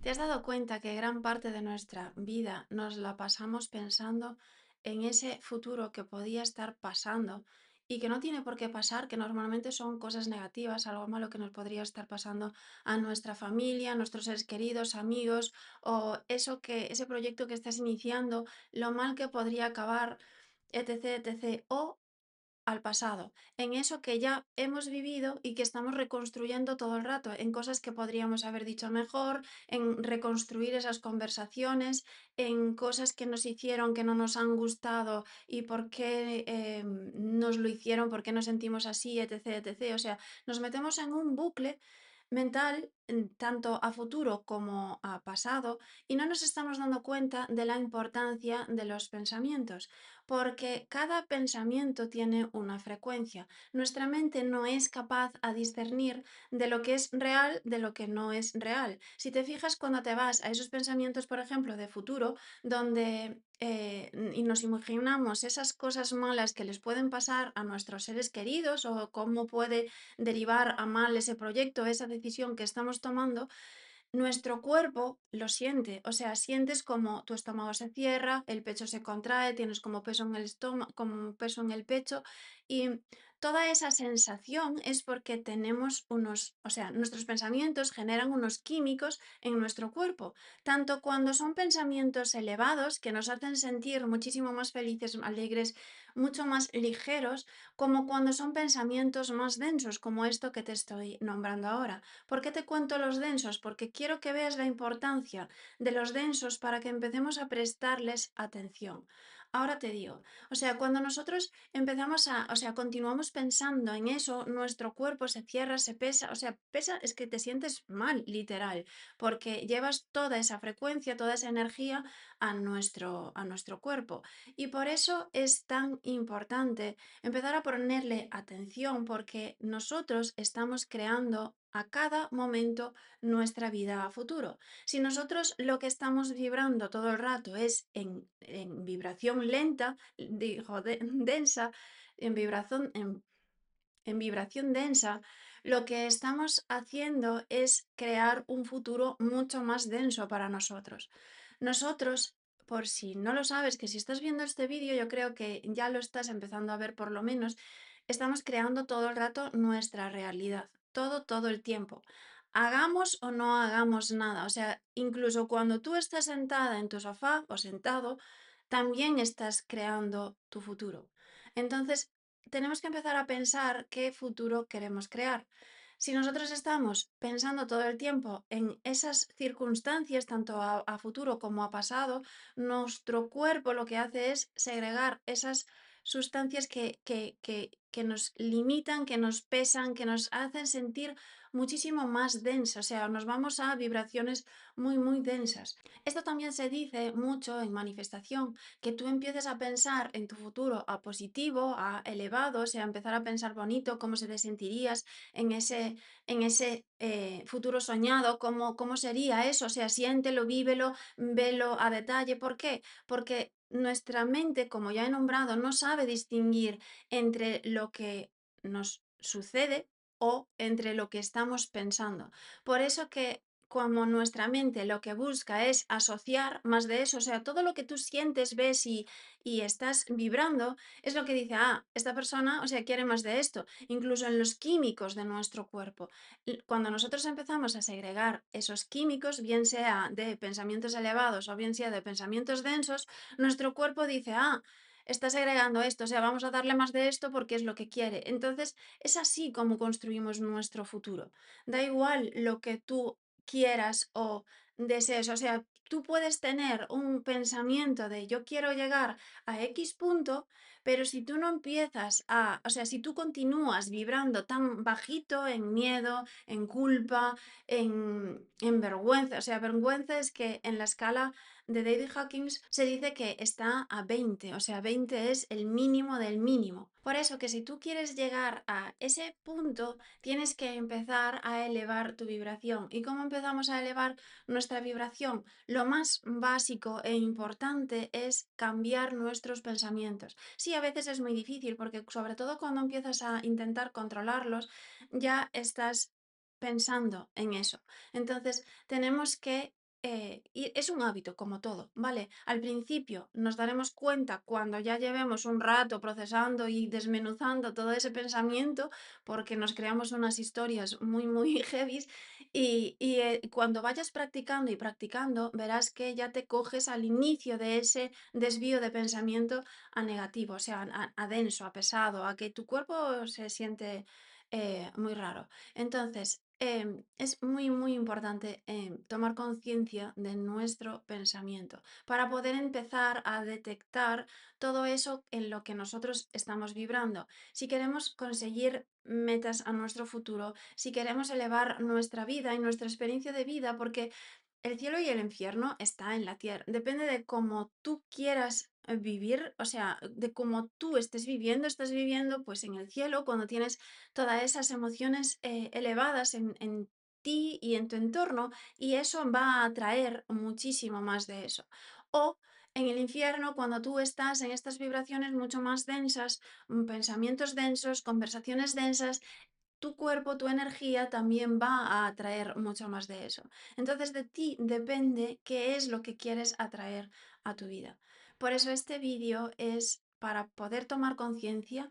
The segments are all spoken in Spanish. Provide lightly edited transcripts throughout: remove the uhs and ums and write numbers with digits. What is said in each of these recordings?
¿Te has dado cuenta que gran parte de nuestra vida nos la pasamos pensando en ese futuro que podía estar pasando y que no tiene por qué pasar, que normalmente son cosas negativas, algo malo que nos podría estar pasando a nuestra familia, a nuestros seres queridos, amigos, o ese proyecto que estás iniciando, lo mal que podría acabar, etc, etc, o al pasado, en eso que ya hemos vivido y que estamos reconstruyendo todo el rato, en cosas que podríamos haber dicho mejor, en reconstruir esas conversaciones, en cosas que nos hicieron que no nos han gustado y por qué nos lo hicieron, por qué nos sentimos así, etc, etc. O sea, nos metemos en un bucle mental, tanto a futuro como a pasado, y no nos estamos dando cuenta de la importancia de los pensamientos, porque cada pensamiento tiene una frecuencia. Nuestra mente no es capaz a discernir de lo que es real de lo que no es real. Si te fijas cuando te vas a esos pensamientos, por ejemplo, de futuro, donde y nos imaginamos esas cosas malas que les pueden pasar a nuestros seres queridos o cómo puede derivar a mal ese proyecto, esa decisión que estamos tomando, nuestro cuerpo lo siente, o sea, sientes como tu estómago se cierra, el pecho se contrae, tienes como peso en el estómago, como peso en el pecho y toda esa sensación es porque tenemos unos, o sea, nuestros pensamientos generan unos químicos en nuestro cuerpo, tanto cuando son pensamientos elevados que nos hacen sentir muchísimo más felices, alegres, mucho más ligeros, como cuando son pensamientos más densos, como esto que te estoy nombrando ahora. ¿Por qué te cuento los densos? Porque quiero que veas la importancia de los densos para que empecemos a prestarles atención. Ahora te digo, o sea, cuando nosotros empezamos o sea, continuamos pensando en eso, nuestro cuerpo se cierra, se pesa, o sea, pesa es que te sientes mal, literal, porque llevas toda esa frecuencia, toda esa energía a nuestro cuerpo. Y por eso es tan importante empezar a ponerle atención porque nosotros estamos creando a cada momento nuestra vida a futuro. Si nosotros lo que estamos vibrando todo el rato es en vibración lenta, digo, densa, en vibración, en vibración densa, lo que estamos haciendo es crear un futuro mucho más denso para nosotros. Nosotros, por si no lo sabes, que si estás viendo este vídeo, yo creo que ya lo estás empezando a ver por lo menos, estamos creando todo el rato nuestra realidad, todo el tiempo. Hagamos o no hagamos nada, o sea, incluso cuando tú estás sentada en tu sofá o sentado, también estás creando tu futuro. Entonces, tenemos que empezar a pensar qué futuro queremos crear. Si nosotros estamos pensando todo el tiempo en esas circunstancias, tanto a futuro como a pasado, nuestro cuerpo lo que hace es segregar esas sustancias que nos limitan, que nos pesan, que nos hacen sentir muchísimo más densos, o sea, nos vamos a vibraciones muy, muy densas. Esto también se dice mucho en manifestación, que tú empieces a pensar en tu futuro a positivo, a elevado, o sea, empezar a pensar bonito, cómo se te sentirías en ese futuro soñado, cómo sería eso, o sea, siéntelo, vívelo, velo a detalle. ¿Por qué? Porque nuestra mente, como ya he nombrado, no sabe distinguir entre lo que nos sucede o entre lo que estamos pensando. Por eso que como nuestra mente lo que busca es asociar más de eso, o sea, todo lo que tú sientes, ves y estás vibrando, es lo que dice, ah, esta persona, o sea, quiere más de esto, incluso en los químicos de nuestro cuerpo. Cuando nosotros empezamos a segregar esos químicos, bien sea de pensamientos elevados o bien sea de pensamientos densos, nuestro cuerpo dice, ah, está segregando esto, o sea, vamos a darle más de esto porque es lo que quiere. Entonces, es así como construimos nuestro futuro. Da igual lo que tú quieras o desees. O sea, tú puedes tener un pensamiento de yo quiero llegar a X punto, pero si tú no empiezas o sea, si tú continúas vibrando tan bajito en miedo, en culpa, en vergüenza, o sea, vergüenza es que en la escala de David Hawkins se dice que está a 20, o sea, 20 es el mínimo del mínimo. Por eso que si tú quieres llegar a ese punto, tienes que empezar a elevar tu vibración. ¿Y cómo empezamos a elevar nuestra vibración? Lo más básico e importante es cambiar nuestros pensamientos. Sí, a veces es muy difícil porque sobre todo cuando empiezas a intentar controlarlos, ya estás pensando en eso. Entonces, tenemos que y es un hábito, como todo, ¿vale? Al principio nos daremos cuenta cuando ya llevemos un rato procesando y desmenuzando todo ese pensamiento, porque nos creamos unas historias muy, muy heavies, cuando vayas practicando y practicando, verás que ya te coges al inicio de ese desvío de pensamiento a negativo, o sea, a denso, a pesado, a que tu cuerpo se siente muy raro. Entonces, es muy, muy importante tomar conciencia de nuestro pensamiento para poder empezar a detectar todo eso en lo que nosotros estamos vibrando. Si queremos conseguir metas a nuestro futuro, si queremos elevar nuestra vida y nuestra experiencia de vida, porque el cielo y el infierno está en la tierra. Depende de cómo tú quieras vivir, o sea, de cómo tú estés viviendo, estás viviendo pues en el cielo cuando tienes todas esas emociones elevadas en ti y en tu entorno y eso va a atraer muchísimo más de eso. O en el infierno cuando tú estás en estas vibraciones mucho más densas, pensamientos densos, conversaciones densas, tu cuerpo, tu energía también va a atraer mucho más de eso. Entonces de ti depende qué es lo que quieres atraer a tu vida. Por eso este vídeo es para poder tomar conciencia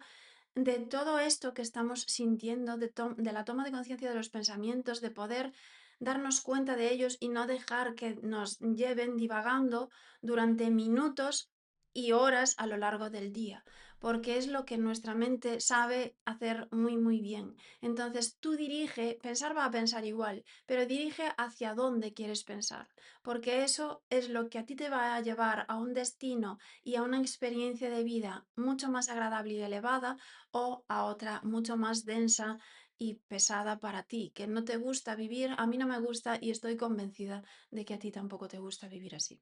de todo esto que estamos sintiendo, de la toma de conciencia de los pensamientos, de poder darnos cuenta de ellos y no dejar que nos lleven divagando durante minutos y horas a lo largo del día, porque es lo que nuestra mente sabe hacer muy, muy bien. Entonces tú dirige, pensar va a pensar igual, pero dirige hacia dónde quieres pensar, porque eso es lo que a ti te va a llevar a un destino y a una experiencia de vida mucho más agradable y elevada o a otra mucho más densa y pesada para ti, que no te gusta vivir, a mí no me gusta y estoy convencida de que a ti tampoco te gusta vivir así.